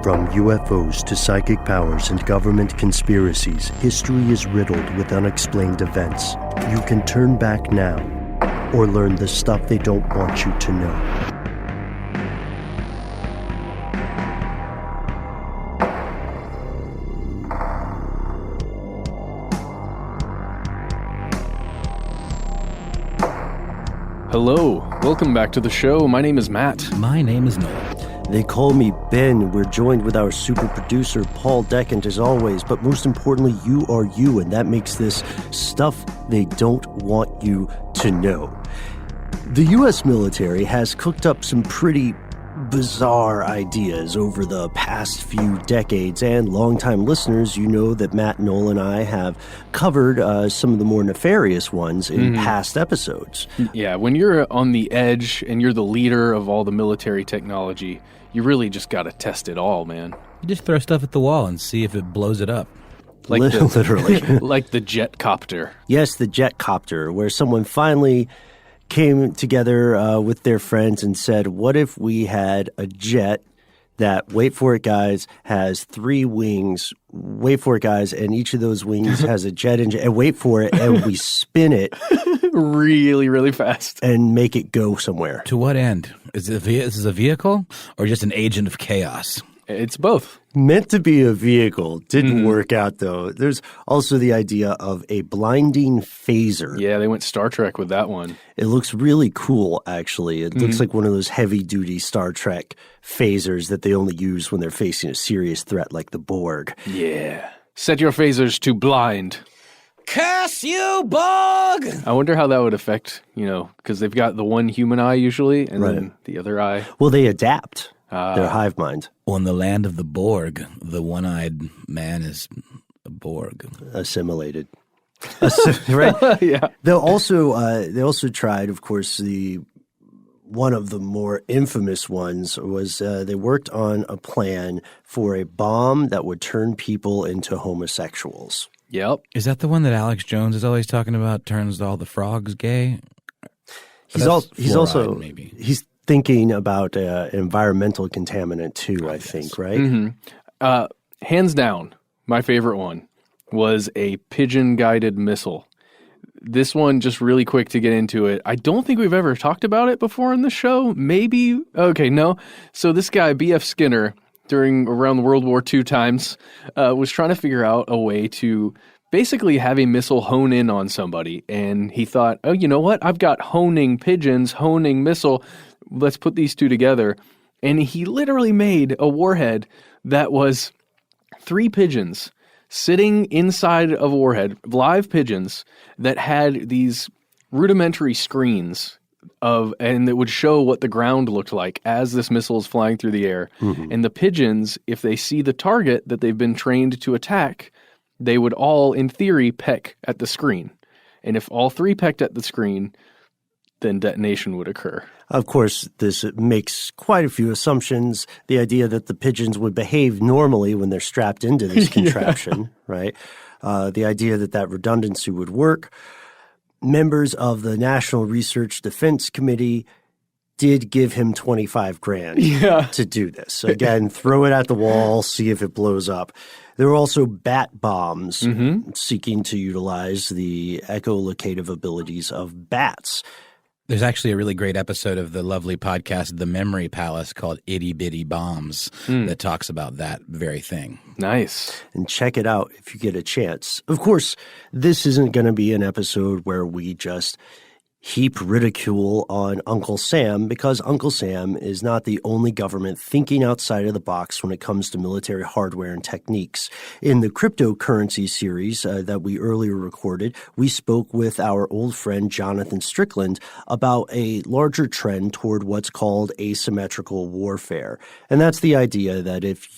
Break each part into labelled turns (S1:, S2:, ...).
S1: From UFOs to psychic powers and government conspiracies, history is riddled with unexplained events. You can turn back now or learn the stuff they don't want you to know.
S2: Hello, welcome back to the show. My name is Matt.
S3: My name is Noel.
S1: They call me Ben. We're joined with our super producer, Paul Deckant, as always. But most importantly, you are you, and that makes this stuff they don't want you to know. The U.S. military has cooked up some pretty bizarre ideas over the past few decades, and longtime listeners, you know that Matt, Noel, and I have covered some of the more nefarious ones in past episodes.
S2: Yeah, when you're on the edge and you're the leader of all the military technology, you really just got to test it all, man.
S3: You just throw stuff at the wall and see if it blows it up.
S2: Like
S1: Literally.
S2: Like the jet copter.
S1: Yes, the jet copter, where someone finally came together with their friends and said, what if we had a jet that, wait for it guys, has 3 wings, wait for it guys, and each of those wings has a jet engine, and wait for it, and we spin it
S2: really, really fast.
S1: And make it go somewhere.
S3: To what end? Is this a vehicle or just an agent of chaos?
S2: It's both.
S1: Meant to be a vehicle. Didn't work out, though. There's also the idea of a blinding phaser.
S2: Yeah, they went Star Trek with that one.
S1: It looks really cool, actually. It looks like one of those heavy-duty Star Trek phasers that they only use when they're facing a serious threat like the Borg.
S2: Yeah. Set your phasers to blind.
S3: Curse you, Borg!
S2: I wonder how that would affect, because they've got the one human eye usually, and then the other eye.
S1: Well, they adapt their hive mind.
S3: On the land of the Borg, the one-eyed man is a Borg.
S1: Assimilated. Right?
S2: Yeah.
S1: They also tried, of course, one of the more infamous ones was they worked on a plan for a bomb that would turn people into homosexuals.
S2: Yep.
S3: Is that the one that Alex Jones is always talking about, turns all the frogs gay?
S1: He's thinking about environmental contaminant too, I think, right?
S2: Mm-hmm. Hands down, my favorite one was a pigeon-guided missile. This one, just really quick to get into it, I don't think we've ever talked about it before in the show. Maybe? Okay, no. So this guy, B.F. Skinner, around World War II times, was trying to figure out a way to basically have a missile hone in on somebody. And he thought, oh, you know what? I've got honing pigeons, honing missile. Let's put these two together. And he literally made a warhead that was 3 pigeons sitting inside of a warhead, live pigeons that had these rudimentary screens and it would show what the ground looked like as this missile is flying through the air. And the pigeons, if they see the target that they've been trained to attack, they would all, in theory, peck at the screen. And if all 3 pecked at the screen, then detonation would occur.
S1: Of course, this makes quite a few assumptions. The idea that the pigeons would behave normally when they're strapped into this contraption, right? The idea that redundancy would work. Members of the National Research Defense Committee did give him $25,000 to do this. So again, throw it at the wall, see if it blows up. There were also bat bombs seeking to utilize the echolocative abilities of bats.
S3: There's actually a really great episode of the lovely podcast, The Memory Palace, called Itty Bitty Bombs that talks about that very thing.
S2: Nice.
S1: And check it out if you get a chance. Of course, this isn't going to be an episode where we just heap ridicule on Uncle Sam, because Uncle Sam is not the only government thinking outside of the box when it comes to military hardware and techniques. In the cryptocurrency series that we earlier recorded, we spoke with our old friend Jonathan Strickland about a larger trend toward what's called asymmetrical warfare. And that's the idea that if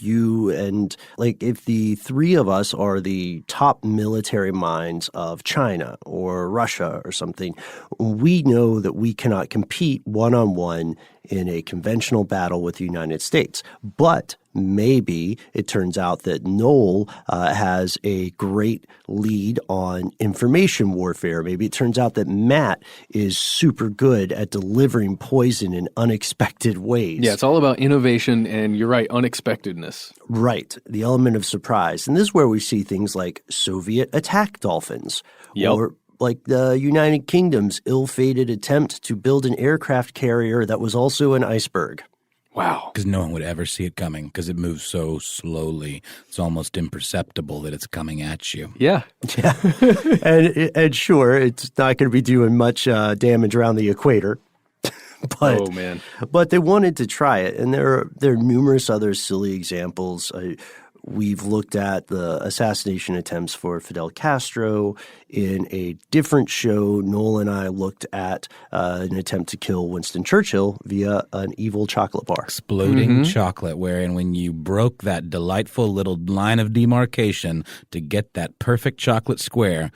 S1: the 3 of us are the top military minds of China or Russia or something, we know that we cannot compete one-on-one in a conventional battle with the United States. But maybe it turns out that Noel has a great lead on information warfare. Maybe it turns out that Matt is super good at delivering poison in unexpected ways.
S2: Yeah, it's all about innovation and, you're right, unexpectedness.
S1: Right, the element of surprise. And this is where we see things like Soviet attack dolphins, or like the United Kingdom's ill-fated attempt to build an aircraft carrier that was also an iceberg.
S2: Wow.
S3: Because no one would ever see it coming because it moves so slowly. It's almost imperceptible that it's coming at you.
S2: Yeah.
S1: Yeah. and sure, it's not going to be doing much damage around the equator. But,
S2: oh, man.
S1: But they wanted to try it. And there are numerous other silly examples. We've looked at the assassination attempts for Fidel Castro. In a different show, Noel and I looked at an attempt to kill Winston Churchill via an evil chocolate bar.
S3: Exploding chocolate, wherein when you broke that delightful little line of demarcation to get that perfect chocolate square,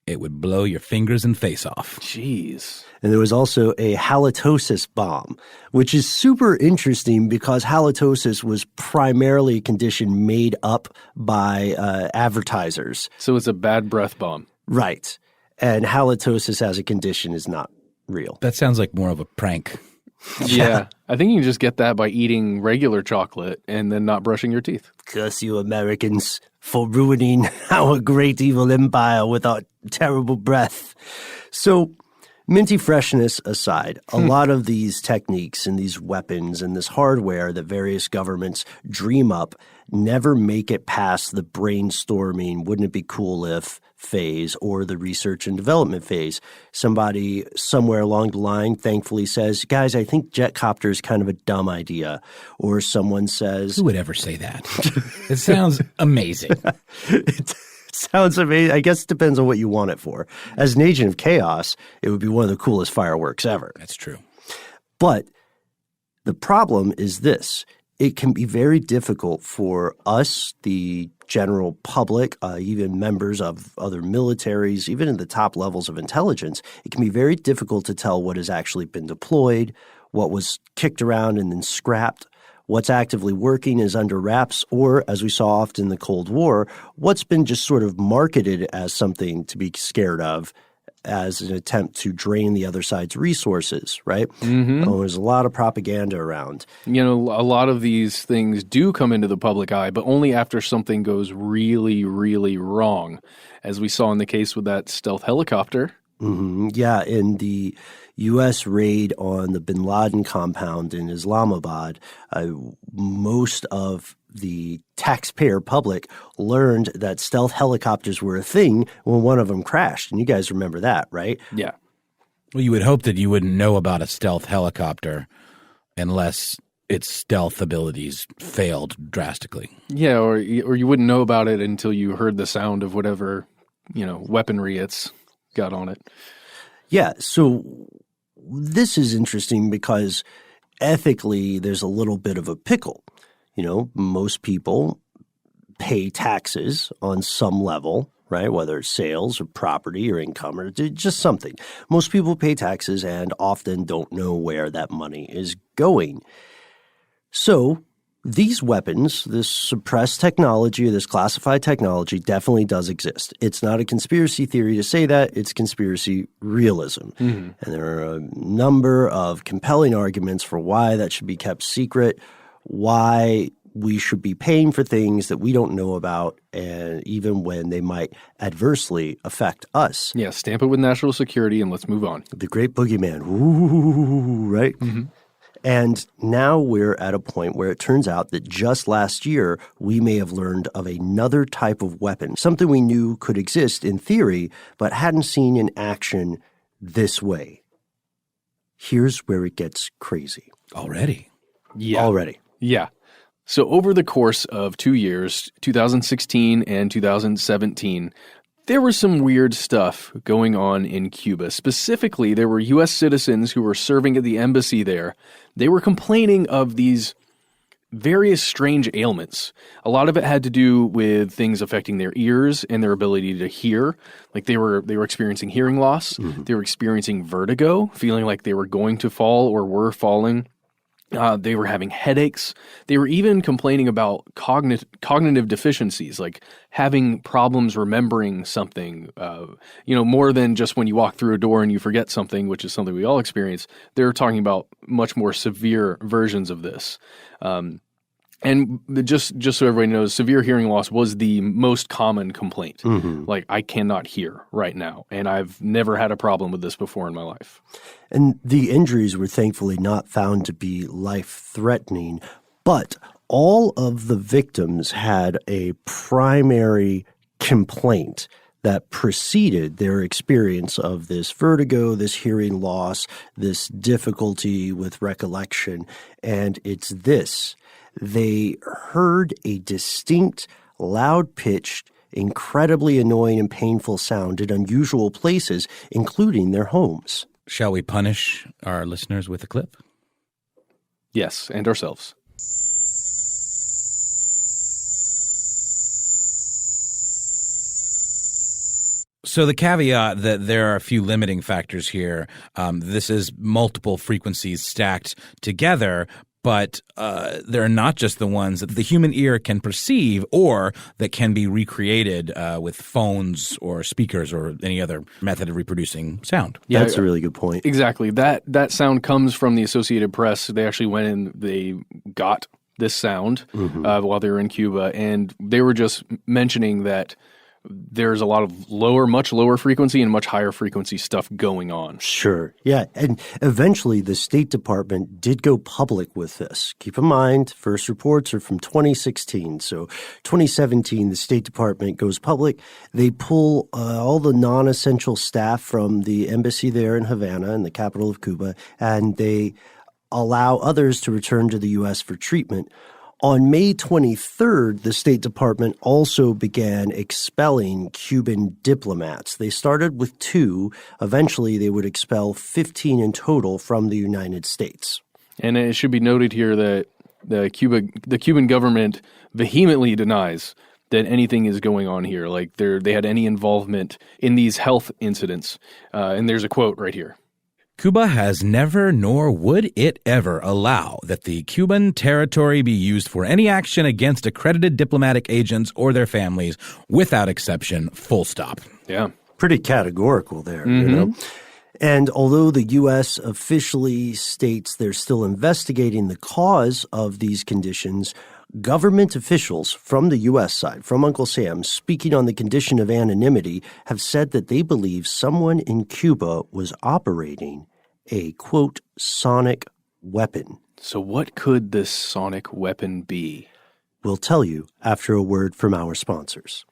S3: it would blow your fingers and face off.
S2: Jeez.
S1: And there was also a halitosis bomb, which is super interesting because halitosis was primarily a condition made up by advertisers.
S2: So it's a bad breath bomb.
S1: Right. And halitosis as a condition is not real.
S3: That sounds like more of a prank.
S2: Yeah. I think you can just get that by eating regular chocolate and then not brushing your teeth.
S1: Curse you Americans for ruining our great evil empire with our terrible breath. So, minty freshness aside, a lot of these techniques and these weapons and this hardware that various governments dream up never make it past the brainstorming, wouldn't it be cool if phase or the research and development phase. Somebody somewhere along the line thankfully says, guys, I think jet copter is kind of a dumb idea. Or someone says—
S3: Who would ever say that? It sounds amazing.
S1: It sounds amazing. I guess it depends on what you want it for. As an agent of chaos, it would be one of the coolest fireworks ever.
S3: That's true.
S1: But the problem is this. It can be very difficult for us, the general public, even members of other militaries, even in the top levels of intelligence. It can be very difficult to tell what has actually been deployed, what was kicked around and then scrapped, what's actively working is under wraps, or, as we saw often in the Cold War, what's been just sort of marketed as something to be scared of as an attempt to drain the other side's resources, right? There's a lot of propaganda around.
S2: You know, a lot of these things do come into the public eye, but only after something goes really, really wrong, as we saw in the case with that stealth helicopter.
S1: Yeah, in the U.S. raid on the bin Laden compound in Islamabad, most of the taxpayer public learned that stealth helicopters were a thing when one of them crashed. And you guys remember that, right?
S2: Yeah.
S3: Well, you would hope that you wouldn't know about a stealth helicopter unless its stealth abilities failed drastically.
S2: Yeah, or you wouldn't know about it until you heard the sound of whatever, weaponry it's got on it.
S1: Yeah, so this is interesting because ethically there's a little bit of a pickle. Most people pay taxes on some level, right? Whether it's sales or property or income or just something. Most people pay taxes and often don't know where that money is going. So these weapons, this suppressed technology, this classified technology definitely does exist. It's not a conspiracy theory to say that. It's conspiracy realism. And there are a number of compelling arguments for why that should be kept secret, why we should be paying for things that we don't know about, and even when they might adversely affect us.
S2: Yeah, stamp it with national security and let's move on.
S1: The great boogeyman. Ooh, right? And now we're at a point where it turns out that just last year, we may have learned of another type of weapon, something we knew could exist in theory, but hadn't seen in action this way. Here's where it gets crazy.
S3: Already?
S2: Yeah.
S1: Already.
S2: Yeah. So over the course of 2 years, 2016 and 2017, there was some weird stuff going on in Cuba. Specifically, there were U.S. citizens who were serving at the embassy there. They were complaining of these various strange ailments. A lot of it had to do with things affecting their ears and their ability to hear. Like they were experiencing hearing loss. They were experiencing vertigo, feeling like they were going to fall or were falling. They were having headaches. They were even complaining about cognitive deficiencies, like having problems remembering something, more than just when you walk through a door and you forget something, which is something we all experience. They're talking about much more severe versions of this. And just so everybody knows, severe hearing loss was the most common complaint. Mm-hmm. Like, I cannot hear right now, and I've never had a problem with this before in my life.
S1: And the injuries were thankfully not found to be life-threatening, but all of the victims had a primary complaint that preceded their experience of this vertigo, this hearing loss, this difficulty with recollection, and it's this. They heard a distinct, loud-pitched, incredibly annoying and painful sound in unusual places, including their homes.
S3: Shall we punish our listeners with a clip?
S2: Yes, and ourselves.
S3: So the caveat that there are a few limiting factors here. This is multiple frequencies stacked together, but they're not just the ones that the human ear can perceive or that can be recreated with phones or speakers or any other method of reproducing sound.
S1: Yeah, that's a really good point.
S2: Exactly. That sound comes from the Associated Press. They actually went and they got this sound while they were in Cuba, and they were just mentioning that there's a lot of much lower frequency and much higher frequency stuff going on.
S1: Sure. Yeah. And eventually the State Department did go public with this. Keep in mind, first reports are from 2016. So 2017, the State Department goes public. They pull all the non-essential staff from the embassy there in Havana, in the capital of Cuba, and they allow others to return to the U.S. for treatment. On May 23rd, the State Department also began expelling Cuban diplomats. They started with 2. Eventually, they would expel 15 in total from the United States.
S2: And it should be noted here that the Cuban government vehemently denies that anything is going on here, like they had any involvement in these health incidents. And there's a quote right here.
S3: Cuba has never, nor would it ever, allow that the Cuban territory be used for any action against accredited diplomatic agents or their families, without exception, full stop.
S2: Yeah.
S1: Pretty categorical there, you know? And although the U.S. officially states they're still investigating the cause of these conditions, government officials from the U.S. side, from Uncle Sam, speaking on the condition of anonymity, have said that they believe someone in Cuba was operating a, quote, sonic weapon.
S2: So what could this sonic weapon be?
S1: We'll tell you after a word from our sponsors.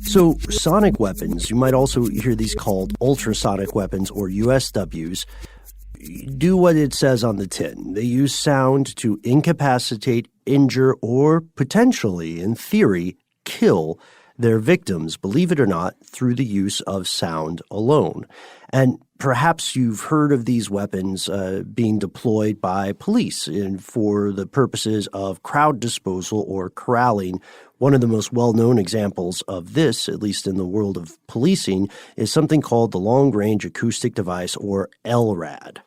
S1: So sonic weapons, you might also hear these called ultrasonic weapons or USWs, do what it says on the tin. They use sound to incapacitate, injure, or potentially, in theory, kill their victims, believe it or not, through the use of sound alone. And perhaps you've heard of these weapons being deployed by police for the purposes of crowd disposal or corralling. One of the most well-known examples of this, at least in the world of policing, is something called the Long-Range Acoustic Device, or LRAD.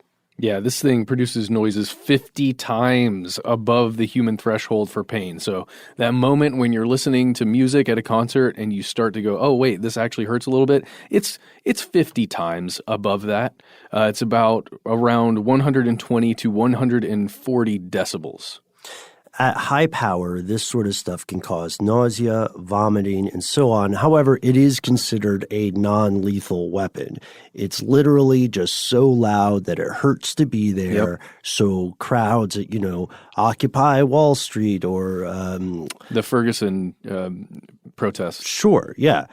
S2: Yeah, this thing produces noises 50 times above the human threshold for pain. So that moment when you're listening to music at a concert and you start to go, oh, wait, this actually hurts a little bit, it's 50 times above that. It's about around 120 to 140 decibels.
S1: At high power, this sort of stuff can cause nausea, vomiting, and so on. However, it is considered a non-lethal weapon. It's literally just so loud that it hurts to be there. Yep. So crowds at, Occupy Wall Street or
S2: the Ferguson protests.
S1: Sure, yeah.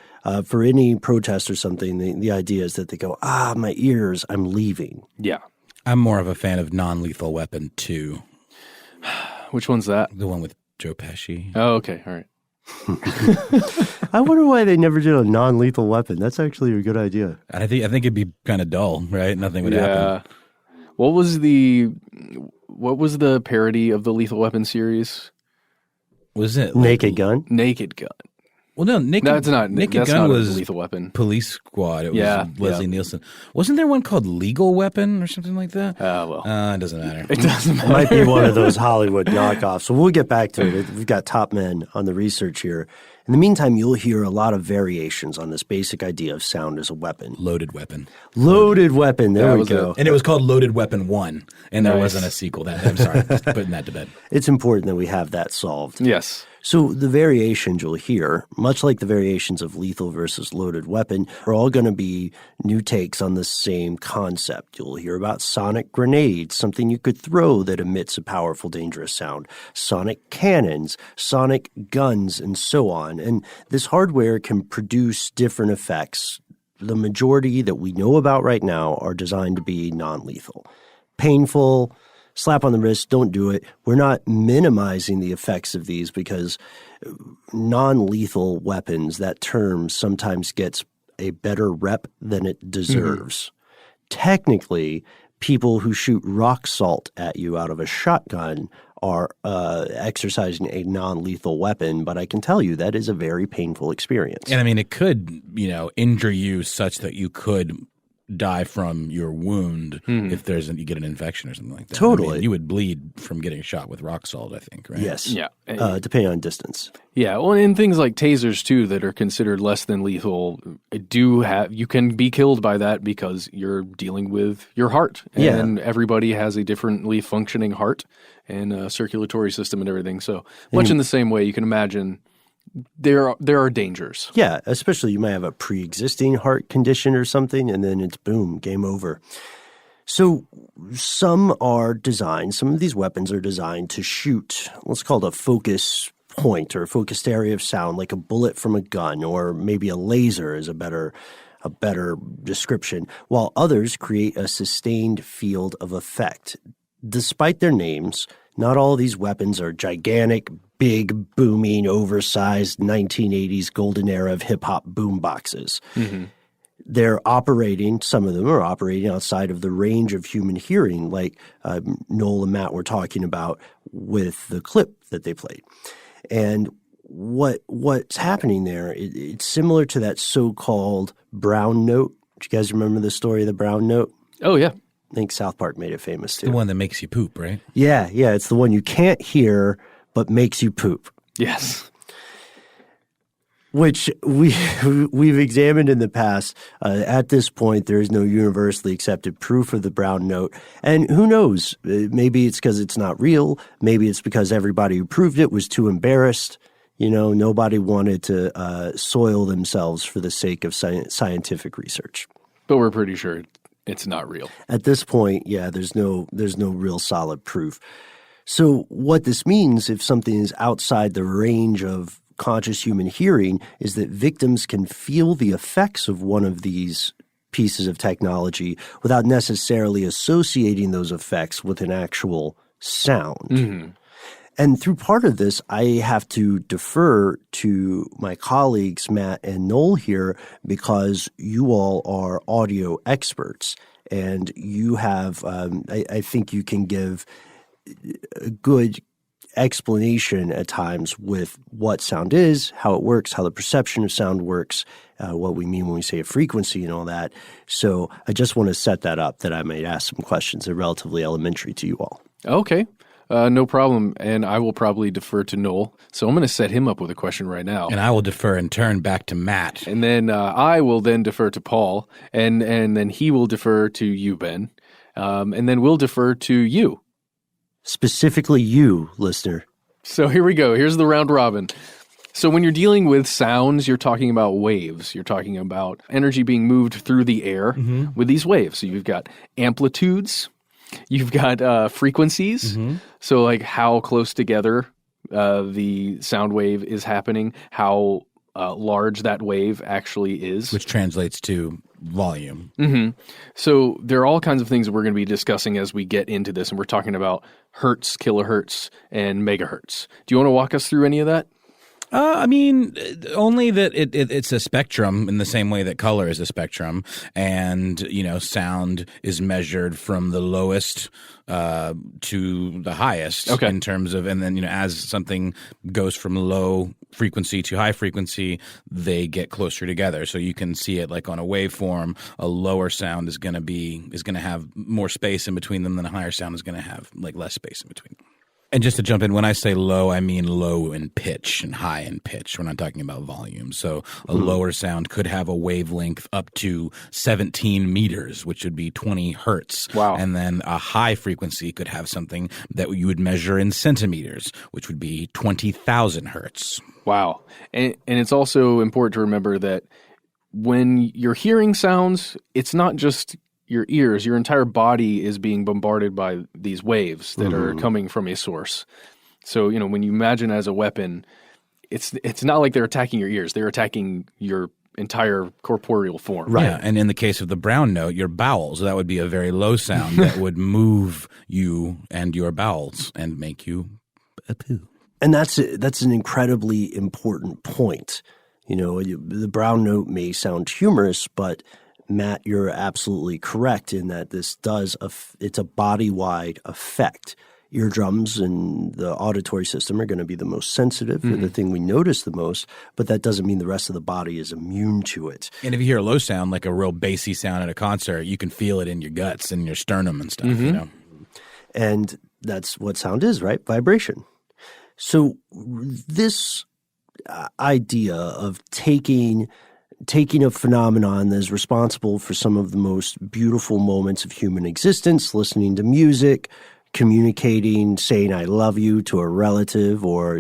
S1: For any protest or something, the idea is that they go, my ears, I'm leaving.
S2: Yeah.
S3: I'm more of a fan of non-lethal weapon 2.
S2: Which one's that?
S3: The one with Joe Pesci.
S2: Oh, okay. All right.
S1: I wonder why they never did a non-lethal weapon. That's actually a good idea.
S3: I think it'd be kind of dull, right? Nothing would happen.
S2: What was the parody of the Lethal Weapon series?
S3: Was it
S1: Naked Gun?
S2: Naked Gun.
S3: Well, no,
S2: That's not
S3: Naked
S2: that's
S3: Gun
S2: not
S3: was
S2: a lethal weapon.
S3: Police Squad. It
S2: Yeah,
S3: was Leslie
S2: yeah.
S3: Nielsen. Wasn't there one called Legal Weapon or something like that?
S2: Well,
S3: It doesn't matter.
S2: it doesn't
S1: It
S2: matter.
S1: might be one of those Hollywood knockoffs. So we'll get back to it. We've got top men on the research here. In the meantime, you'll hear a lot of variations on this basic idea of sound as a weapon.
S3: Loaded Weapon.
S1: Loaded weapon. There
S2: That
S1: we
S2: was
S1: go.
S3: And it was called Loaded Weapon 1, and there
S2: Nice.
S3: wasn't a sequel. I'm sorry, just putting that to bed.
S1: It's important that we have that solved.
S2: Yes.
S1: So the variations you'll hear, much like the variations of lethal versus loaded weapon, are all going to be new takes on the same concept. You'll hear about sonic grenades, something you could throw that emits a powerful, dangerous sound, sonic cannons, sonic guns, and so on. And this hardware can produce different effects. The majority that we know about right now are designed to be non-lethal. Painful, slap on the wrist, don't do it. We're not minimizing the effects of these because non-lethal weapons, that term sometimes gets a better rep than it deserves. Technically, people who shoot rock salt at you out of a shotgun are exercising a non-lethal weapon, but I can tell you that is a very painful experience.
S3: And I mean, it could, injure you such that you could die from your wound if you get an infection or something like that.
S1: Totally.
S3: I mean, you would bleed from getting shot with rock salt, I think, right?
S1: Yes.
S2: Yeah.
S1: Depending on distance.
S2: Yeah, well, and things like tasers too that are considered less than lethal you can be killed by that because you're dealing with your heart, and everybody has a differently functioning heart and circulatory system and everything. So much in the same way, you can imagine there are dangers.
S1: Yeah, especially you might have a pre-existing heart condition or something, and then it's boom, game over. So some of these weapons are designed to shoot, let's call it a focus point or a focused area of sound, like a bullet from a gun, or maybe a laser is a better description, while others create a sustained field of effect. Despite their names, not all of these weapons are gigantic, big, booming, oversized 1980s golden era of hip-hop boom boxes.
S2: Mm-hmm.
S1: Some of them are operating outside of the range of human hearing, like Noel and Matt were talking about with the clip that they played. And what's happening there, it's similar to that so-called brown note. Do you guys remember the story of the brown note?
S2: Oh, yeah.
S1: I think South Park made it famous too.
S3: The one that makes you poop, right?
S1: Yeah, it's the one you can't hear but makes you poop,
S2: Yes.
S1: which we've examined in the past. At this point, there is no universally accepted proof of the brown note. And who knows? Maybe it's because it's not real. Maybe it's because everybody who proved it was too embarrassed. Nobody wanted to soil themselves for the sake of scientific research.
S2: But we're pretty sure it's not real.
S1: At this point, there's no real solid proof. So what this means, if something is outside the range of conscious human hearing, is that victims can feel the effects of one of these pieces of technology without necessarily associating those effects with an actual sound.
S2: Mm-hmm.
S1: And through part of this, I have to defer to my colleagues, Matt and Noel here, because you all are audio experts. And you have, I think you can give a good explanation at times with what sound is, how it works, how the perception of sound works, what we mean when we say a frequency and all that. So I just want to set that up that I might ask some questions that are relatively elementary to you all.
S2: Okay. No problem. And I will probably defer to Noel. So I'm going to set him up with a question right now.
S3: And I will defer and turn back to Matt.
S2: And then I will then defer to Paul. And then he will defer to you, Ben. And then we'll defer to you.
S1: Specifically you, listener.
S2: So here we go. Here's the round robin. So when you're dealing with sounds, you're talking about waves. You're talking about energy being moved through the air with these waves. So you've got amplitudes. You've got frequencies. So like how close together the sound wave is happening, how large that wave actually is.
S3: Which translates to volume.
S2: Mm-hmm. So there are all kinds of things that we're going to be discussing as we get into this, and we're talking about hertz, kilohertz, and megahertz. Do you want to walk us through any of that?
S3: Only that it's a spectrum in the same way that color is a spectrum, and sound is measured from the lowest to the highest in terms of, and then as something goes from low frequency to high frequency, they get closer together. So you can see it like on a waveform. A lower sound is going to have more space in between them than a higher sound is going to have like less space in between them. And just to jump in, when I say low, I mean low in pitch and high in pitch. We're not talking about volume. So a lower sound could have a wavelength up to 17 meters, which would be 20 hertz.
S2: Wow.
S3: And then a high frequency could have something that you would measure in centimeters, which would be 20,000 hertz.
S2: Wow. And it's also important to remember that when you're hearing sounds, it's not just your ears, your entire body is being bombarded by these waves that are coming from a source. So, when you imagine as a weapon, it's not like they're attacking your ears. They're attacking your entire corporeal form.
S3: Right. Yeah, and in the case of the brown note, your bowels, that would be a very low sound that would move you and your bowels and make you a poo.
S1: And that's an incredibly important point. The brown note may sound humorous, but Matt, you're absolutely correct in that this it's a body-wide effect. Eardrums and the auditory system are going to be the most sensitive and the thing we notice the most, but that doesn't mean the rest of the body is immune to it.
S3: And if you hear a low sound, like a real bassy sound at a concert, you can feel it in your guts and your sternum and stuff,
S1: And that's what sound is, right? Vibration. So this idea of taking a phenomenon that is responsible for some of the most beautiful moments of human existence, listening to music, communicating, saying I love you to a relative or,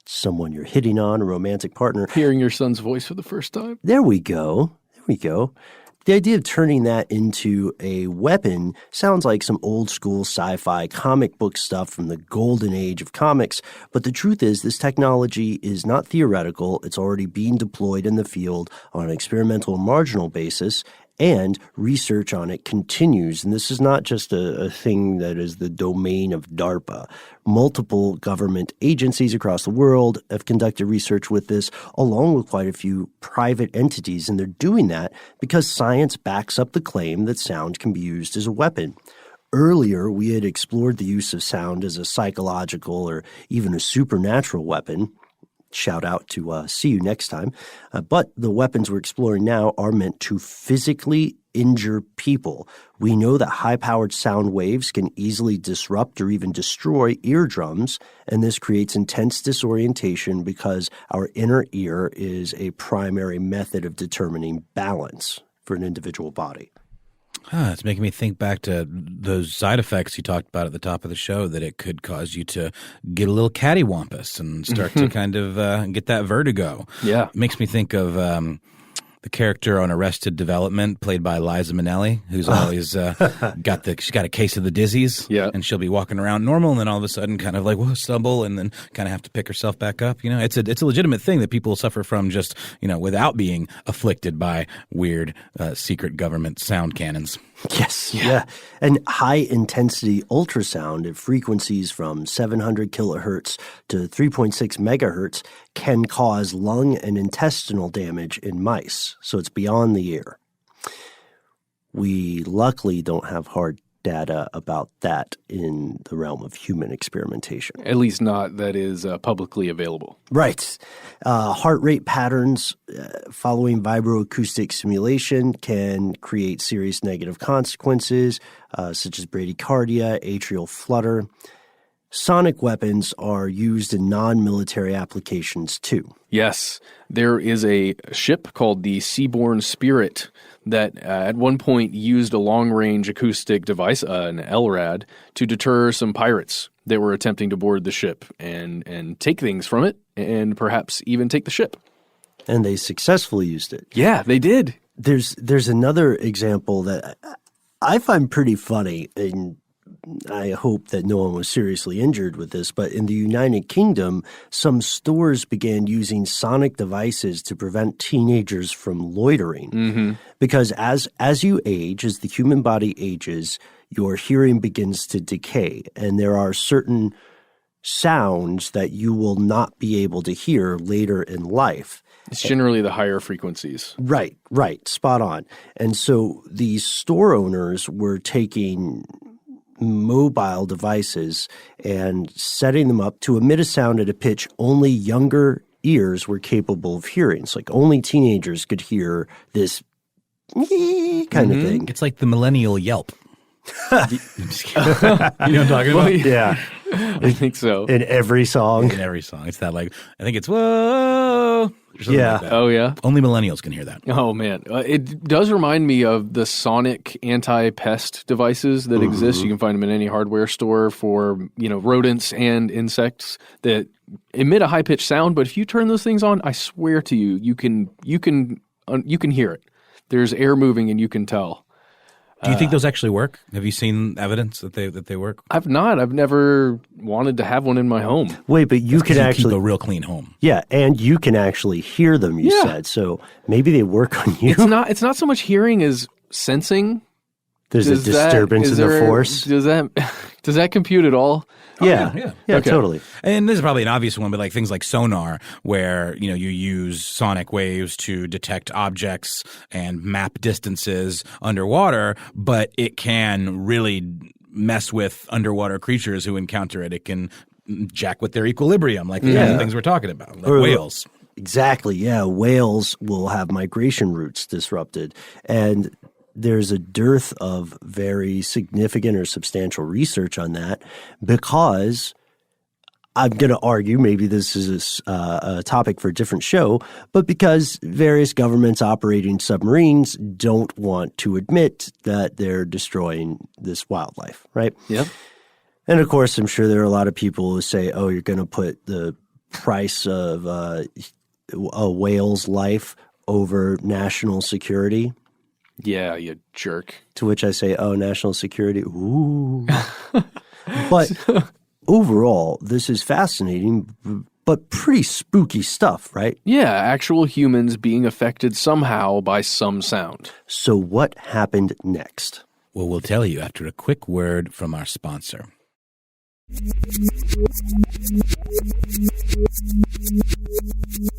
S1: someone you're hitting on, a romantic partner.
S2: Hearing your son's voice for the first time.
S1: There we go. The idea of turning that into a weapon sounds like some old school sci-fi comic book stuff from the golden age of comics, but the truth is this technology is not theoretical. It's already being deployed in the field on an experimental and marginal basis, and research on it continues. And this is not just a thing that is the domain of DARPA. Multiple government agencies across the world have conducted research with this, along with quite a few private entities. And they're doing that because science backs up the claim that sound can be used as a weapon. Earlier, we had explored the use of sound as a psychological or even a supernatural weapon. Shout out to see you next time. But the weapons we're exploring now are meant to physically injure people. We know that high-powered sound waves can easily disrupt or even destroy eardrums, and this creates intense disorientation because our inner ear is a primary method of determining balance for an individual body.
S3: It's making me think back to those side effects you talked about at the top of the show, that it could cause you to get a little cattywampus and start to kind of get that vertigo.
S2: Yeah.
S3: It makes me think of the character on Arrested Development played by Liza Minnelli, who's always she's got a case of the dizzies, and she'll be walking around normal, and then all of a sudden kind of like, whoa, stumble, and then kind of have to pick herself back up. It's a legitimate thing that people suffer from just, without being afflicted by weird secret government sound cannons.
S1: Yes, yeah. And high-intensity ultrasound at frequencies from 700 kilohertz to 3.6 megahertz can cause lung and intestinal damage in mice, so it's beyond the ear. We luckily don't have hard data about that in the realm of human experimentation.
S2: At least not that is publicly available.
S1: Right. Heart rate patterns following vibroacoustic stimulation can create serious negative consequences, such as bradycardia, atrial flutter. Sonic weapons are used in non-military applications too.
S2: Yes. There is a ship called the Seaborne Spirit that at one point used a long-range acoustic device, an LRAD, to deter some pirates that were attempting to board the ship and take things from it and perhaps even take the ship.
S1: And they successfully used it.
S2: Yeah, they did.
S1: There's another example that I find pretty funny, and I hope that no one was seriously injured with this, but in the United Kingdom, some stores began using sonic devices to prevent teenagers from loitering. Because as you age, as the human body ages, your hearing begins to decay, and there are certain sounds that you will not be able to hear later in life.
S2: It's generally the higher frequencies.
S1: Right, spot on. And so these store owners were taking mobile devices and setting them up to emit a sound at a pitch only younger ears were capable of hearing. It's like only teenagers could hear this kind of thing.
S3: It's like the millennial Yelp. You know what I'm talking about?
S1: Yeah.
S2: I think so.
S1: In every song.
S3: In every song. It's that like, I think it's whoa. Or something
S1: Yeah.
S3: like that.
S2: Oh, yeah?
S3: Only millennials can hear that.
S2: Oh, man. It does remind me of the sonic anti-pest devices that exist. You can find them in any hardware store for, rodents and insects that emit a high-pitched sound. But if you turn those things on, I swear to you, you can hear it. There's air moving and you can tell.
S3: Do you think those actually work? Have you seen evidence that they work?
S2: I've not. I've never wanted to have one in my home.
S1: Wait, but you can actually
S3: keep a real clean home.
S1: Yeah, and you can actually hear them, you said. So maybe they work on you.
S2: It's not so much hearing as sensing.
S1: There's a disturbance in the force.
S2: Does that compute at all?
S1: Yeah,
S2: Okay.
S1: Totally.
S3: And this is probably an obvious one, but like things like sonar, where you use sonic waves to detect objects and map distances underwater, but it can really mess with underwater creatures who encounter it. It can jack with their equilibrium, like the kind of things we're talking about, like whales.
S1: Exactly. Yeah, whales will have migration routes disrupted, and there's a dearth of very significant or substantial research on that because I'm going to argue, maybe this is a topic for a different show, but because various governments operating submarines don't want to admit that they're destroying this wildlife, right?
S2: Yep.
S1: And of course, I'm sure there are a lot of people who say, oh, you're going to put the price of a whale's life over national security.
S2: Yeah, you jerk.
S1: To which I say, oh, national security, ooh. But overall, this is fascinating, but pretty spooky stuff, right?
S2: Yeah, actual humans being affected somehow by some sound.
S1: So what happened next?
S3: Well, we'll tell you after a quick word from our sponsor.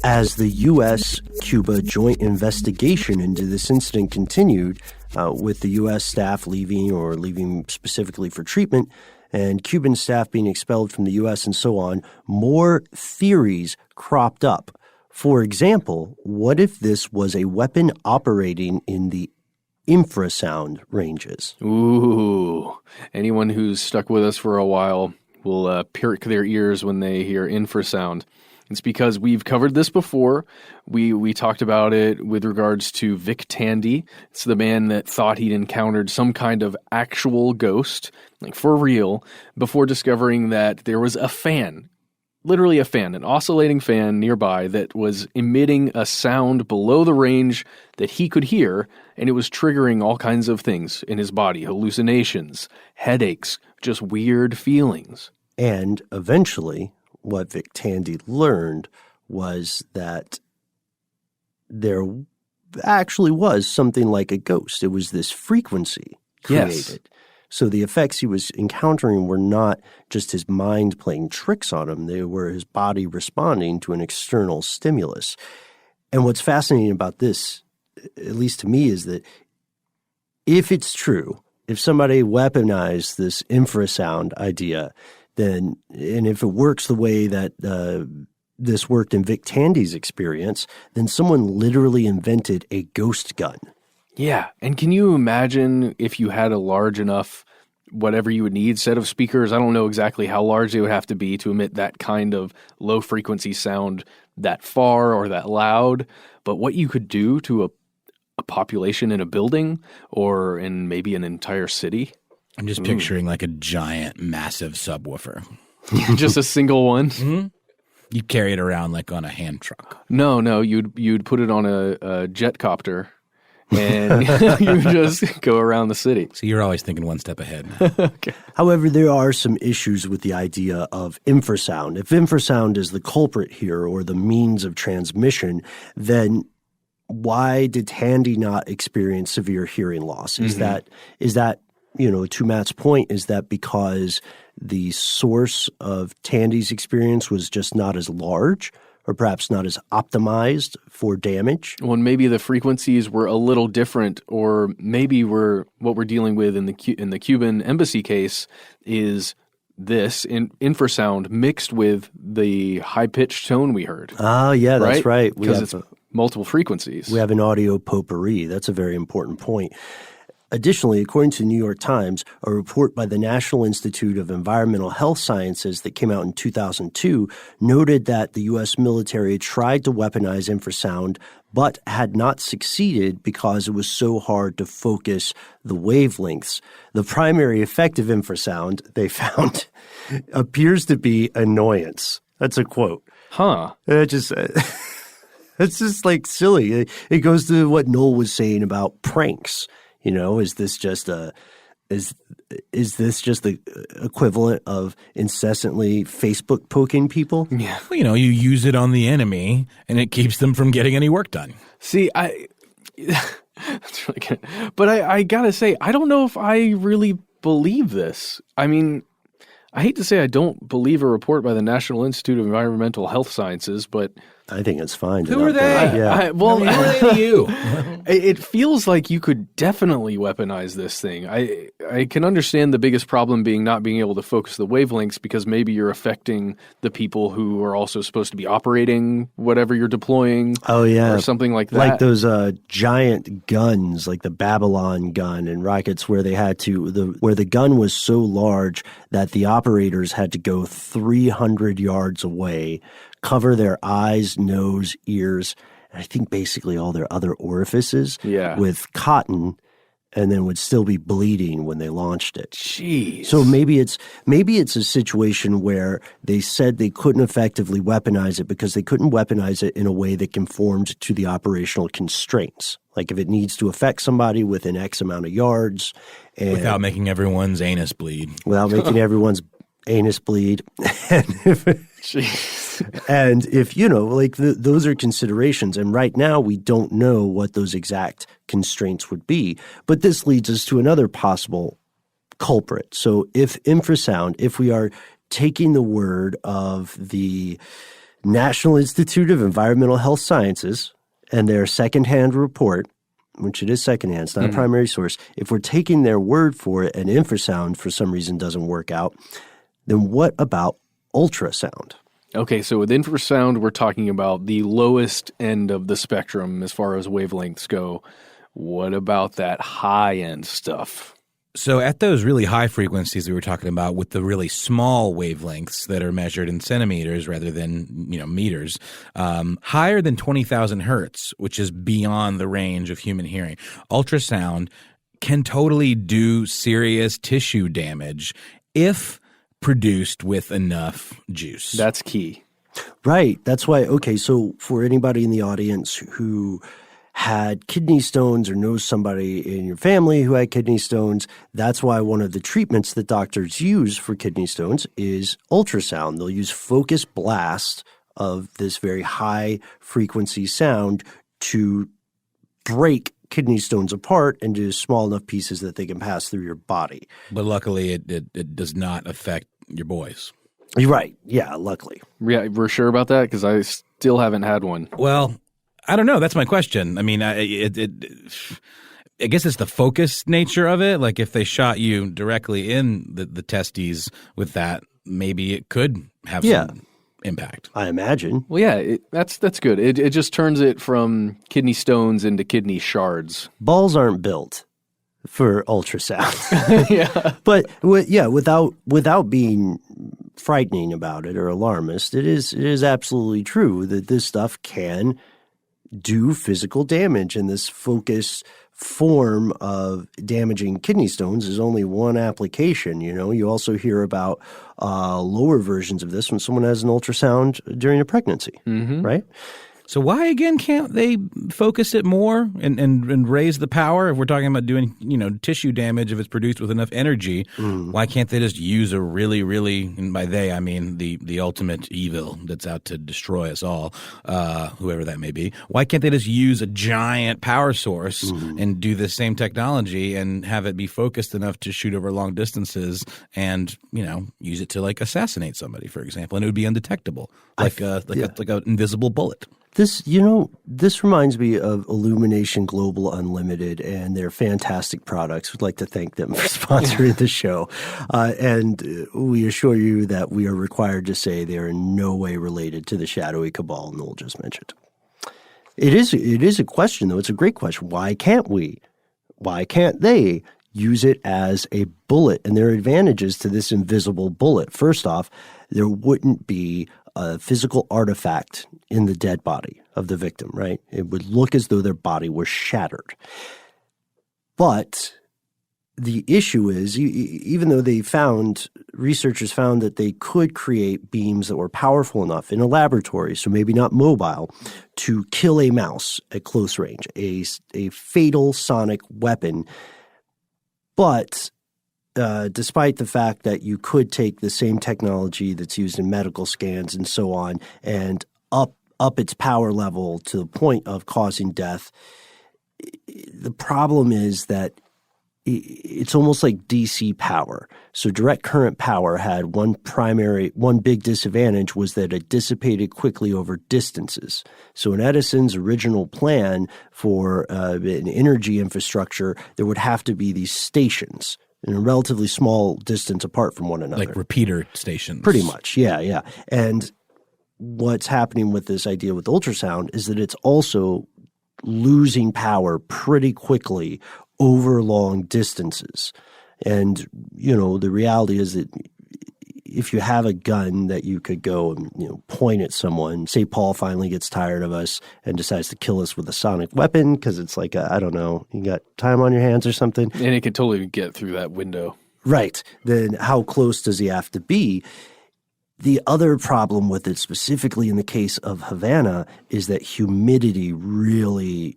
S1: As the U.S.-Cuba joint investigation into this incident continued, with the U.S. staff leaving specifically for treatment, and Cuban staff being expelled from the U.S. and so on, more theories cropped up. For example, what if this was a weapon operating in the infrasound ranges?
S2: Ooh. Anyone who's stuck with us for a while will perk their ears when they hear infrasound. It's because we've covered this before. We talked about it with regards to Vic Tandy. It's the man that thought he'd encountered some kind of actual ghost, like for real, before discovering that there was a fan, literally a fan, an oscillating fan nearby that was emitting a sound below the range that he could hear, and it was triggering all kinds of things in his body, hallucinations, headaches, just weird feelings.
S1: And eventually, what Vic Tandy learned was that there actually was something like a ghost. It was this frequency created.
S2: Yes.
S1: So the effects he was encountering were not just his mind playing tricks on him. They were his body responding to an external stimulus. And what's fascinating about this, at least to me, is that if it's true, if somebody weaponized this infrasound idea, then, and if it works the way that this worked in Vic Tandy's experience, then someone literally invented a ghost gun.
S2: Yeah, and can you imagine if you had a large enough, whatever you would need, set of speakers? I don't know exactly how large they would have to be to emit that kind of low-frequency sound that far or that loud, but what you could do to a population in a building or in maybe an entire city.
S3: I'm just picturing like a giant, massive subwoofer.
S2: Just a single one?
S3: Mm-hmm. You'd carry it around like on a hand truck.
S2: No, you'd put it on a jet copter and you just go around the city.
S3: So you're always thinking one step ahead.
S2: Okay.
S1: However, there are some issues with the idea of infrasound. If infrasound is the culprit here or the means of transmission, then why did Tandy not experience severe hearing loss? Is that to Matt's point, is that because the source of Tandy's experience was just not as large, or perhaps not as optimized for damage.
S2: Well, maybe the frequencies were a little different, or maybe what we're dealing with in the Cuban embassy case is this infrasound mixed with the high-pitched tone we heard.
S1: Oh, yeah, that's right.
S2: Because it's multiple frequencies.
S1: We have an audio potpourri. That's a very important point. Additionally, according to the New York Times, a report by the National Institute of Environmental Health Sciences that came out in 2002 noted that the U.S. military tried to weaponize infrasound but had not succeeded because it was so hard to focus the wavelengths. The primary effect of infrasound, they found, appears to be annoyance. That's a quote.
S2: Huh.
S1: It's just like silly. It goes to what Noel was saying about pranks. Is this just the equivalent of incessantly Facebook poking people?
S2: Yeah.
S3: Well, you use it on the enemy, and it keeps them from getting any work done.
S2: See, that's really good. But I gotta say, I don't know if I really believe this. I mean, I hate to say I don't believe a report by the National Institute of Environmental Health Sciences, but
S1: I think it's fine.
S3: Who are they?
S1: Yeah.
S3: Who are they to you?
S2: It feels like you could definitely weaponize this thing. I can understand the biggest problem being not being able to focus the wavelengths, because maybe you're affecting the people who are also supposed to be operating whatever you're deploying.
S1: Oh, yeah.
S2: Or something like that.
S1: Like those giant guns, like the Babylon gun and rockets, where they had where the gun was so large that the operators had to go 300 yards away, cover their eyes, nose, ears, and I think basically all their other orifices with cotton, and then would still be bleeding when they launched it.
S2: Jeez.
S1: So maybe it's a situation where they said they couldn't effectively weaponize it because they couldn't weaponize it in a way that conformed to the operational constraints. Like if it needs to affect somebody within X amount of yards. And
S3: without making everyone's anus bleed.
S1: Without making everyone's anus bleed. And if, those are considerations. And right now we don't know what those exact constraints would be. But this leads us to another possible culprit. So if infrasound, if we are taking the word of the National Institute of Environmental Health Sciences and their secondhand report, which it is secondhand, it's not a primary source, if we're taking their word for it and infrasound for some reason doesn't work out, then what about ultrasound?
S2: Okay, so with infrasound, we're talking about the lowest end of the spectrum as far as wavelengths go. What about that high-end stuff?
S3: So at those really high frequencies we were talking about, with the really small wavelengths that are measured in centimeters rather than meters, higher than 20,000 hertz, which is beyond the range of human hearing, ultrasound can totally do serious tissue damage if produced with enough juice.
S2: That's key.
S1: Right. That's why, okay, so for anybody in the audience who had kidney stones or knows somebody in your family who had kidney stones, that's why one of the treatments that doctors use for kidney stones is ultrasound. They'll use focused blast of this very high frequency sound to break kidney stones apart into small enough pieces that they can pass through your body.
S3: But luckily it does not affect your boys.
S1: You're right. Yeah, luckily.
S2: Yeah, we're sure about that because I still haven't had one.
S3: Well, I don't know. That's my question. I mean, I guess it's the focused nature of it. Like if they shot you directly in the testes with that, maybe it could have some impact.
S1: I imagine.
S2: Well, yeah, that's good. It just turns it from kidney stones into kidney shards.
S1: Balls aren't built for ultrasound.
S2: Yeah.
S1: But without being frightening about it or alarmist, it is absolutely true that this stuff can do physical damage, and this focused form of damaging kidney stones is only one application. You also hear about lower versions of this when someone has an ultrasound during a pregnancy, right?
S3: So why, again, can't they focus it more and raise the power? If we're talking about doing, tissue damage, if it's produced with enough energy, why can't they just use a really, really, and by they I mean the ultimate evil that's out to destroy us all, whoever that may be? Why can't they just use a giant power source and do the same technology and have it be focused enough to shoot over long distances and, use it to like assassinate somebody, for example, and it would be undetectable, like an invisible bullet.
S1: This reminds me of Illumination Global Unlimited and their fantastic products. We'd like to thank them for sponsoring the show. And we assure you that we are required to say they are in no way related to the shadowy cabal Noel just mentioned. It is a question, though. It's a great question. Why can't we? Why can't they use it as a bullet? And there are advantages to this invisible bullet. First off, there wouldn't be a physical artifact in the dead body of the victim, right? It would look as though their body were shattered. But the issue is, even though researchers found that they could create beams that were powerful enough in a laboratory, so maybe not mobile, to kill a mouse at close range, a fatal sonic weapon. But despite the fact that you could take the same technology that's used in medical scans and so on and up its power level to the point of causing death, the problem is that it's almost like DC power. So direct current power had one big disadvantage was that it dissipated quickly over distances. So in Edison's original plan for an energy infrastructure, there would have to be these stations in a relatively small distance apart from one another.
S3: Like repeater stations.
S1: Pretty much, yeah. And what's happening with this idea with ultrasound is that it's also losing power pretty quickly over long distances. And, the reality is that if you have a gun that you could go and, point at someone, say Paul finally gets tired of us and decides to kill us with a sonic weapon because it's like, I don't know, you got time on your hands or something.
S2: And it could totally get through that window.
S1: Right. Then how close does he have to be? The other problem with it, specifically in the case of Havana, is that humidity really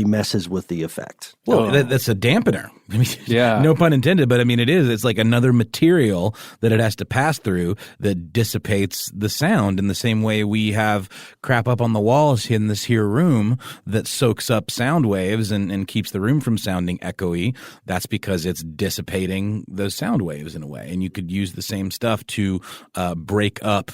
S1: messes with the effect.
S3: Well, that's a dampener. I mean,
S2: yeah.
S3: No pun intended, but I mean, it is. It's like another material that it has to pass through that dissipates the sound in the same way we have crap up on the walls in this here room that soaks up sound waves and keeps the room from sounding echoey. That's because it's dissipating those sound waves in a way. And you could use the same stuff to break up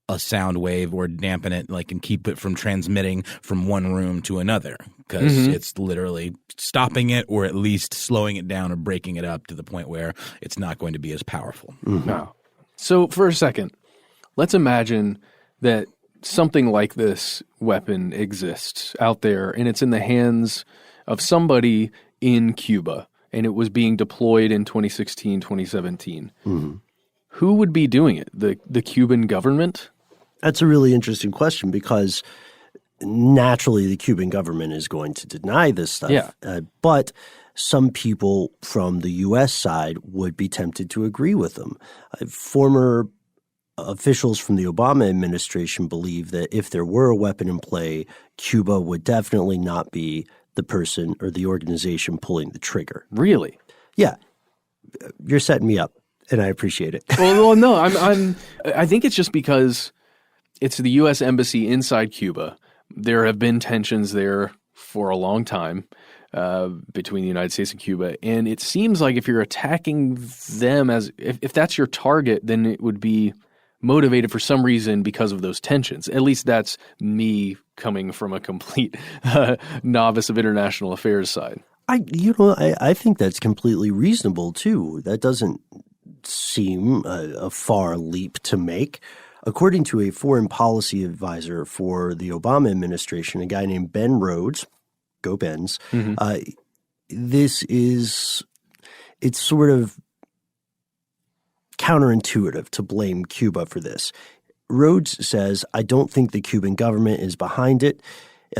S3: a sound wave or dampen it, and keep it from transmitting from one room to another, because it's literally stopping it or at least slowing it down or breaking it up to the point where it's not going to be as powerful.
S2: Wow. So for a second, let's imagine that something like this weapon exists out there and it's in the hands of somebody in Cuba and it was being deployed in 2016, 2017. Who would be doing it? The Cuban government?
S1: That's a really interesting question because naturally the Cuban government is going to deny this stuff.
S2: Yeah.
S1: But some people from the U.S. side would be tempted to agree with them. Former officials from the Obama administration believe that if there were a weapon in play, Cuba would definitely not be the person or the organization pulling the trigger.
S2: Really?
S1: Yeah. You're setting me up, and I appreciate it.
S2: Well, no, I think it's just because it's the U.S. embassy inside Cuba. There have been tensions there for a long time between the United States and Cuba. And it seems like if you're attacking them if that's your target, then it would be motivated for some reason because of those tensions. At least that's me coming from a complete novice of international affairs side.
S1: I think that's completely reasonable too. That doesn't seem a far leap to make. According to a foreign policy advisor for the Obama administration, a guy named Ben Rhodes, go Bens, it's sort of counterintuitive to blame Cuba for this. Rhodes says, I don't think the Cuban government is behind it.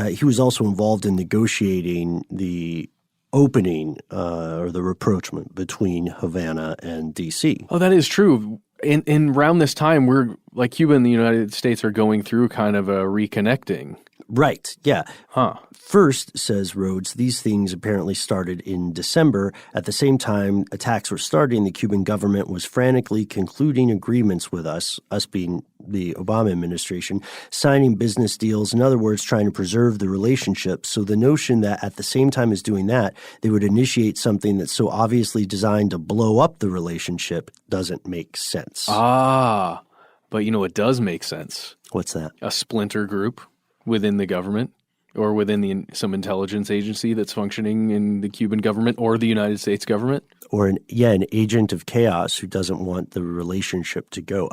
S1: He was also involved in negotiating the opening or the rapprochement between Havana and D.C.
S2: Oh, that is true. In around this time, we're like Cuba and the United States are going through kind of a reconnecting.
S1: Right, yeah.
S2: Huh.
S1: First, says Rhodes, these things apparently started in December. At the same time attacks were starting, the Cuban government was frantically concluding agreements with us being the Obama administration, signing business deals, in other words, trying to preserve the relationship. So the notion that at the same time as doing that, they would initiate something that's so obviously designed to blow up the relationship doesn't make sense.
S2: Ah, but it does make sense.
S1: What's that?
S2: A splinter group within the government or within some intelligence agency that's functioning in the Cuban government or the United States government.
S1: Or an agent of chaos who doesn't want the relationship to go.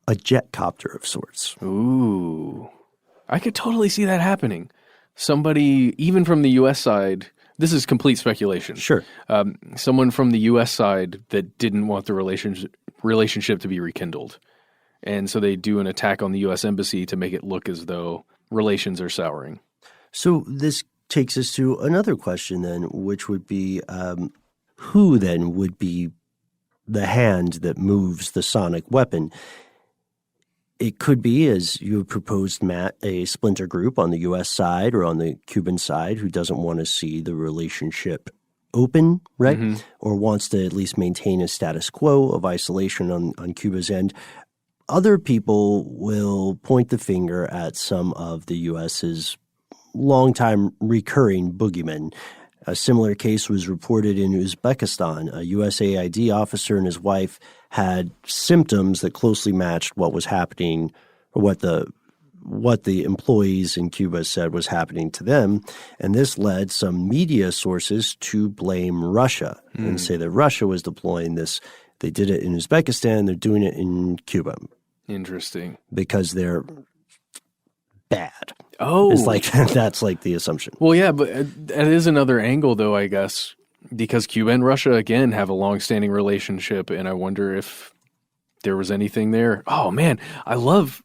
S1: A jet copter of sorts.
S2: Ooh. I could totally see that happening. Somebody, even from the U.S. side, this is complete speculation.
S1: Sure.
S2: Someone from the U.S. side that didn't want the relationship to be rekindled. And so they do an attack on the U.S. embassy to make it look as though relations are souring.
S1: So this takes us to another question then, which would be who then would be the hand that moves the sonic weapon? It could be, as you have proposed, Matt, a splinter group on the U.S. side or on the Cuban side who doesn't want to see the relationship open, right? Mm-hmm. Or wants to at least maintain a status quo of isolation on Cuba's end. Other people will point the finger at some of the U.S.'s longtime recurring boogeymen. A similar case was reported in Uzbekistan. A USAID officer and his wife had symptoms that closely matched what was happening, or what the employees in Cuba said was happening to them. And this led some media sources to blame Russia and say that Russia was deploying this. They did it in Uzbekistan. They're doing it in Cuba.
S2: Interesting.
S1: Because they're bad.
S2: Oh.
S1: It's like that's like the assumption.
S2: Well, yeah, but that is another angle, though, I guess, because Cuba and Russia, again, have a long-standing relationship, and I wonder if there was anything there. Oh, man, I love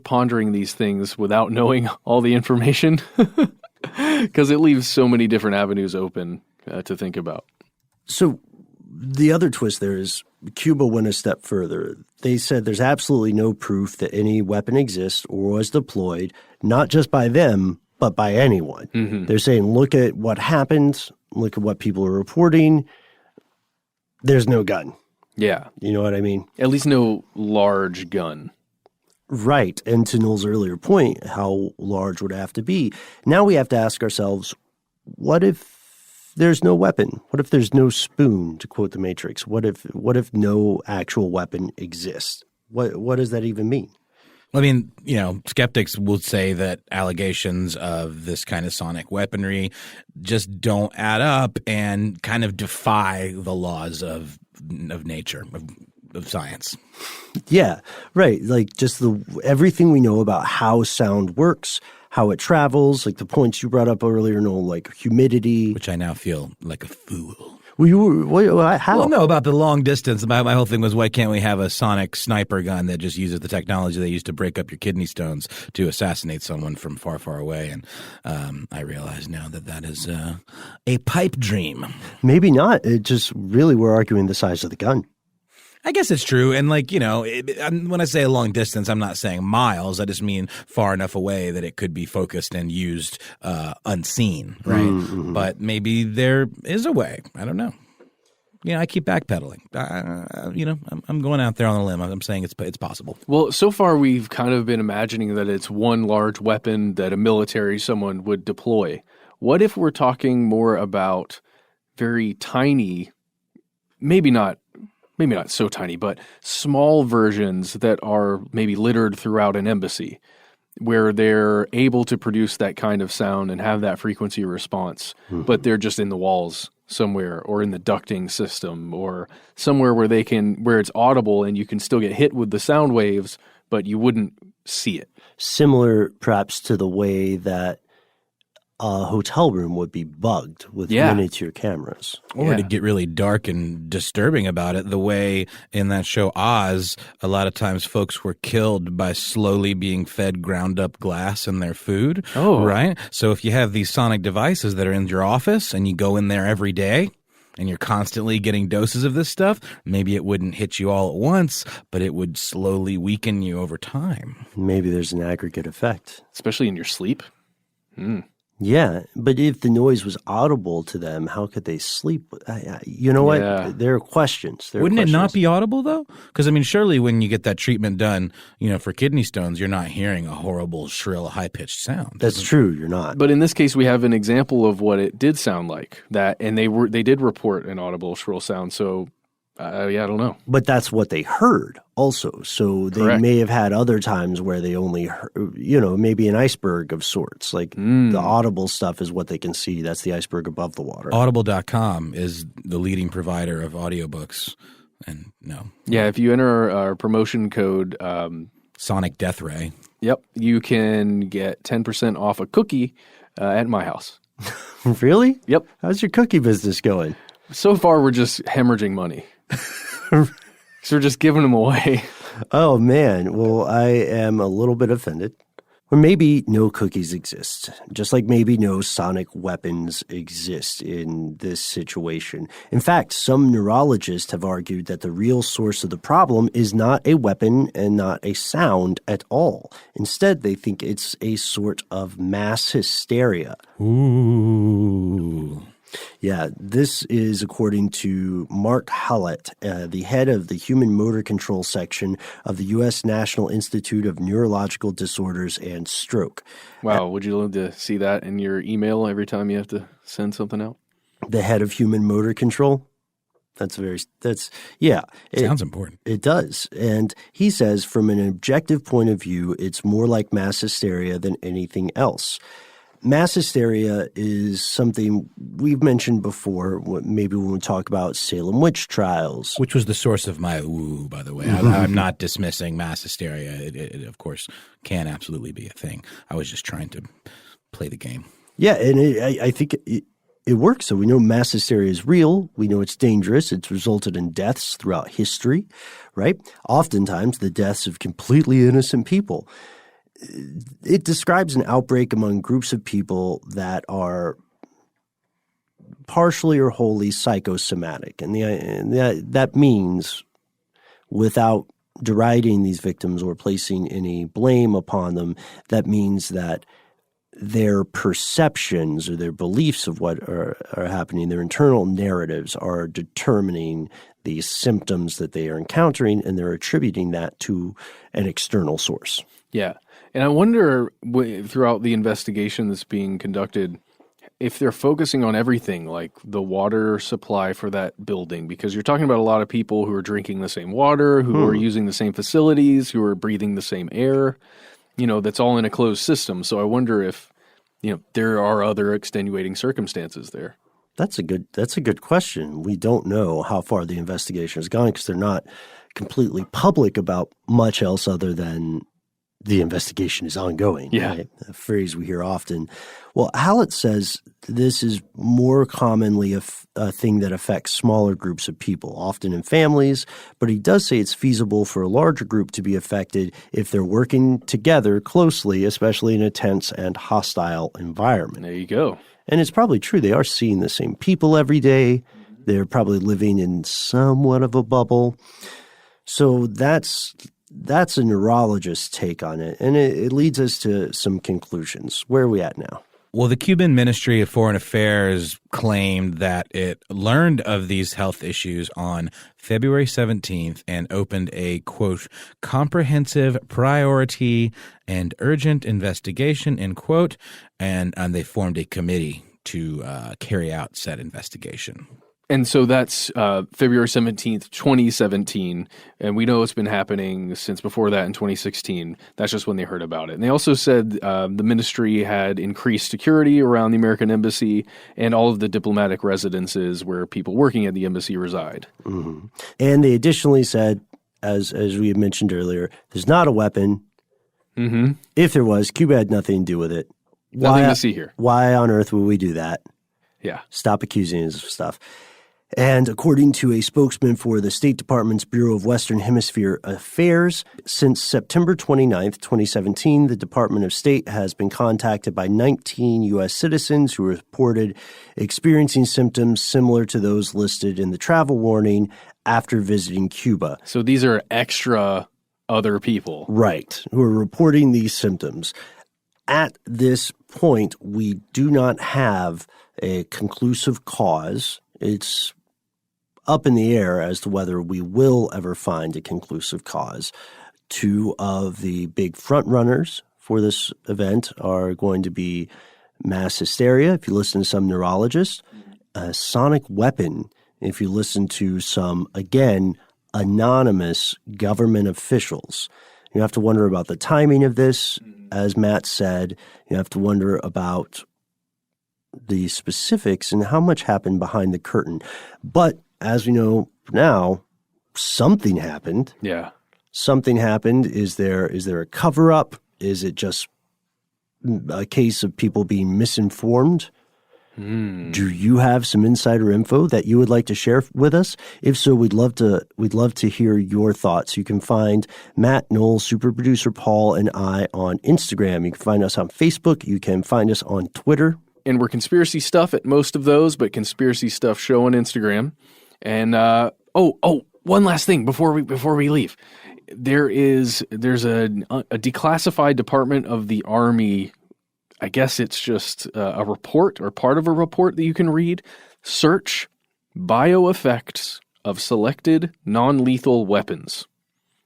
S2: pondering these things without knowing all the information because it leaves so many different avenues open to think about.
S1: So the other twist there is Cuba went a step further. They said there's absolutely no proof that any weapon exists or was deployed, not just by them, but by anyone. Mm-hmm. They're saying, look at what happened, look at what people are reporting. There's no gun.
S2: Yeah.
S1: You know what I mean?
S2: At least no large gun.
S1: Right. And to Noel's earlier point, how large would it have to be? Now we have to ask ourselves, what if there's no weapon? What if there's no spoon, to quote the Matrix? What if no actual weapon exists? What does that even mean?
S3: I mean, skeptics will say that allegations of this kind of sonic weaponry just don't add up and kind of defy the laws of nature, of science.
S1: Yeah, right. Like just everything we know about how sound works, how it travels, like the points you brought up earlier, Noel, like humidity.
S3: Which I now feel like a fool.
S1: Well, how?
S3: Well, no, about the long distance. My whole thing was, why can't we have a sonic sniper gun that just uses the technology they used to break up your kidney stones to assassinate someone from far, far away? And I realize now that is a pipe dream.
S1: Maybe not. It just really we're arguing the size of the gun.
S3: I guess it's true. And when I say a long distance, I'm not saying miles. I just mean far enough away that it could be focused and used unseen, right? Mm-hmm. But maybe there is a way. I don't know. I keep backpedaling. I'm going out there on a limb. I'm saying it's possible.
S2: Well, so far we've kind of been imagining that it's one large weapon that someone would deploy. What if we're talking more about very tiny, maybe not so tiny, but small versions that are maybe littered throughout an embassy where they're able to produce that kind of sound and have that frequency response, but they're just in the walls somewhere or in the ducting system or somewhere where it's audible and you can still get hit with the sound waves, but you wouldn't see it.
S1: Similar perhaps to the way that a hotel room would be bugged with miniature cameras.
S3: Or to get really dark and disturbing about it, the way in that show Oz, a lot of times folks were killed by slowly being fed ground up glass in their food. Oh. Right? So if you have these sonic devices that are in your office and you go in there every day, and you're constantly getting doses of this stuff, maybe it wouldn't hit you all at once, but it would slowly weaken you over time.
S1: Maybe there's an aggregate effect.
S2: Especially in your sleep.
S1: Yeah, but if the noise was audible to them, how could they sleep? You know what?
S2: Yeah.
S1: There are questions.
S3: Wouldn't it not be audible, though? Because, I mean, surely when you get that treatment done, for kidney stones, you're not hearing a horrible, shrill, high-pitched sound.
S1: That's true. You're not.
S2: But in this case, we have an example of what it did sound like. And they did report an audible, shrill sound. So, I don't know.
S1: But that's what they heard also. So they
S2: Correct.
S1: may have had other times where they only heard, maybe an iceberg of sorts. Like the audible stuff is what they can see. That's the iceberg above the water.
S3: Audible.com is the leading provider of audiobooks. And no.
S2: Yeah, if you enter our promotion code,
S3: Sonic Death Ray.
S2: yep, you can get 10% off a cookie at my house.
S1: Really?
S2: Yep.
S1: How's your cookie business going?
S2: So far, we're just hemorrhaging money. So we're just giving them away.
S1: Oh, man. Well, I am a little bit offended. Or maybe no cookies exist, just like maybe no sonic weapons exist in this situation. In fact, some neurologists have argued that the real source of the problem is not a weapon and not a sound at all. Instead, they think it's a sort of mass hysteria.
S3: Ooh.
S1: Yeah, this is according to Mark Hallett, the head of the Human Motor Control section of the U.S. National Institute of Neurological Disorders and Stroke.
S2: Wow, would you love to see that in your email every time you have to send something out?
S1: The head of Human Motor Control? Sounds important. It does. And he says from an objective point of view, it's more like mass hysteria than anything else. Mass hysteria is something we've mentioned before, maybe when we talk about Salem witch trials.
S3: Which was the source of my ooh, by the way. I'm not dismissing mass hysteria. It, of course, can absolutely be a thing. I was just trying to play the game.
S1: Yeah, and I think it works. So we know mass hysteria is real. We know it's dangerous. It's resulted in deaths throughout history, right? Oftentimes the deaths of completely innocent people. It describes an outbreak among groups of people that are partially or wholly psychosomatic. And that means, without deriding these victims or placing any blame upon them, that means that their perceptions or their beliefs of what are happening, their internal narratives are determining the symptoms that they are encountering, and they're attributing that to an external source.
S2: Yeah. And I wonder throughout the investigation that's being conducted, if they're focusing on everything like the water supply for that building, because you're talking about a lot of people who are drinking the same water, who are using the same facilities, who are breathing the same air, that's all in a closed system. So I wonder if, there are other extenuating circumstances there.
S1: That's a good question. We don't know how far the investigation has gone because they're not completely public about much else other than the investigation is ongoing.
S2: Yeah.
S1: Right? A phrase we hear often. Well, Hallett says this is more commonly a thing that affects smaller groups of people, often in families, but he does say it's feasible for a larger group to be affected if they're working together closely, especially in a tense and hostile environment.
S2: There you go.
S1: And it's probably true. They are seeing the same people every day. They're probably living in somewhat of a bubble. So that's a neurologist's take on it, and it leads us to some conclusions. Where are we at now?
S3: Well, the Cuban Ministry of Foreign Affairs claimed that it learned of these health issues on February 17th and opened a, quote, comprehensive priority and urgent investigation, end quote, and they formed a committee to carry out said investigation.
S2: And so that's February 17th, 2017, and we know it's been happening since before that in 2016. That's just when they heard about it. And they also said the ministry had increased security around the American embassy and all of the diplomatic residences where people working at the embassy reside.
S1: Mm-hmm. And they additionally said, as we had mentioned earlier, there's not a weapon.
S2: Mm-hmm.
S1: If there was, Cuba had nothing to do with it.
S2: Nothing to see here.
S1: Why on earth would we do that?
S2: Yeah.
S1: Stop accusing us of stuff. And according to a spokesman for the State Department's Bureau of Western Hemisphere Affairs, since September 29th, 2017, the Department of State has been contacted by 19 U.S. citizens who reported experiencing symptoms similar to those listed in the travel warning after visiting Cuba.
S2: So these are extra other people.
S1: Right, who are reporting these symptoms. At this point, we do not have a conclusive cause. It's up in the air as to whether we will ever find a conclusive cause. Two of the big front runners for this event are going to be mass hysteria, if you listen to some neurologists, a sonic weapon, if you listen to some, again, anonymous government officials. You have to wonder about the timing of this. As Matt said, you have to wonder about the specifics and how much happened behind the curtain. But as we know now, something happened.
S2: Yeah.
S1: Something happened. Is there a cover-up? Is it just a case of people being misinformed? Do you have some insider info that you would like to share with us? If so, we'd love to hear your thoughts. You can find Matt, Noel, super producer Paul, and I on Instagram. You can find us on Facebook. You can find us on Twitter.
S2: And we're Conspiracy Stuff at most of those, but Conspiracy Stuff Show on Instagram. And one last thing before we leave. There's a declassified Department of the Army. I guess it's just a report or part of a report that you can read. Search bioeffects of selected non-lethal weapons.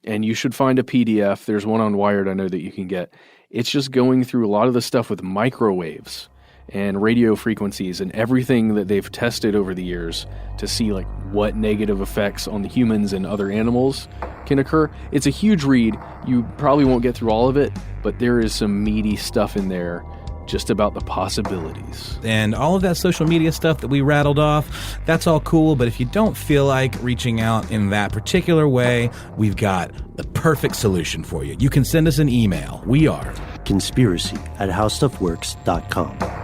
S2: And you should find a PDF. There's one on Wired I know that you can get. It's just going through a lot of the stuff with microwaves and radio frequencies and everything that they've tested over the years to see like what negative effects on the humans and other animals can occur. It's a huge read. You probably won't get through all of it, but there is some meaty stuff in there just about the possibilities.
S3: And all of that social media stuff that we rattled off, that's all cool, but if you don't feel like reaching out in that particular way, we've got the perfect solution for you. You can send us an email. We are
S1: conspiracy@howstuffworks.com.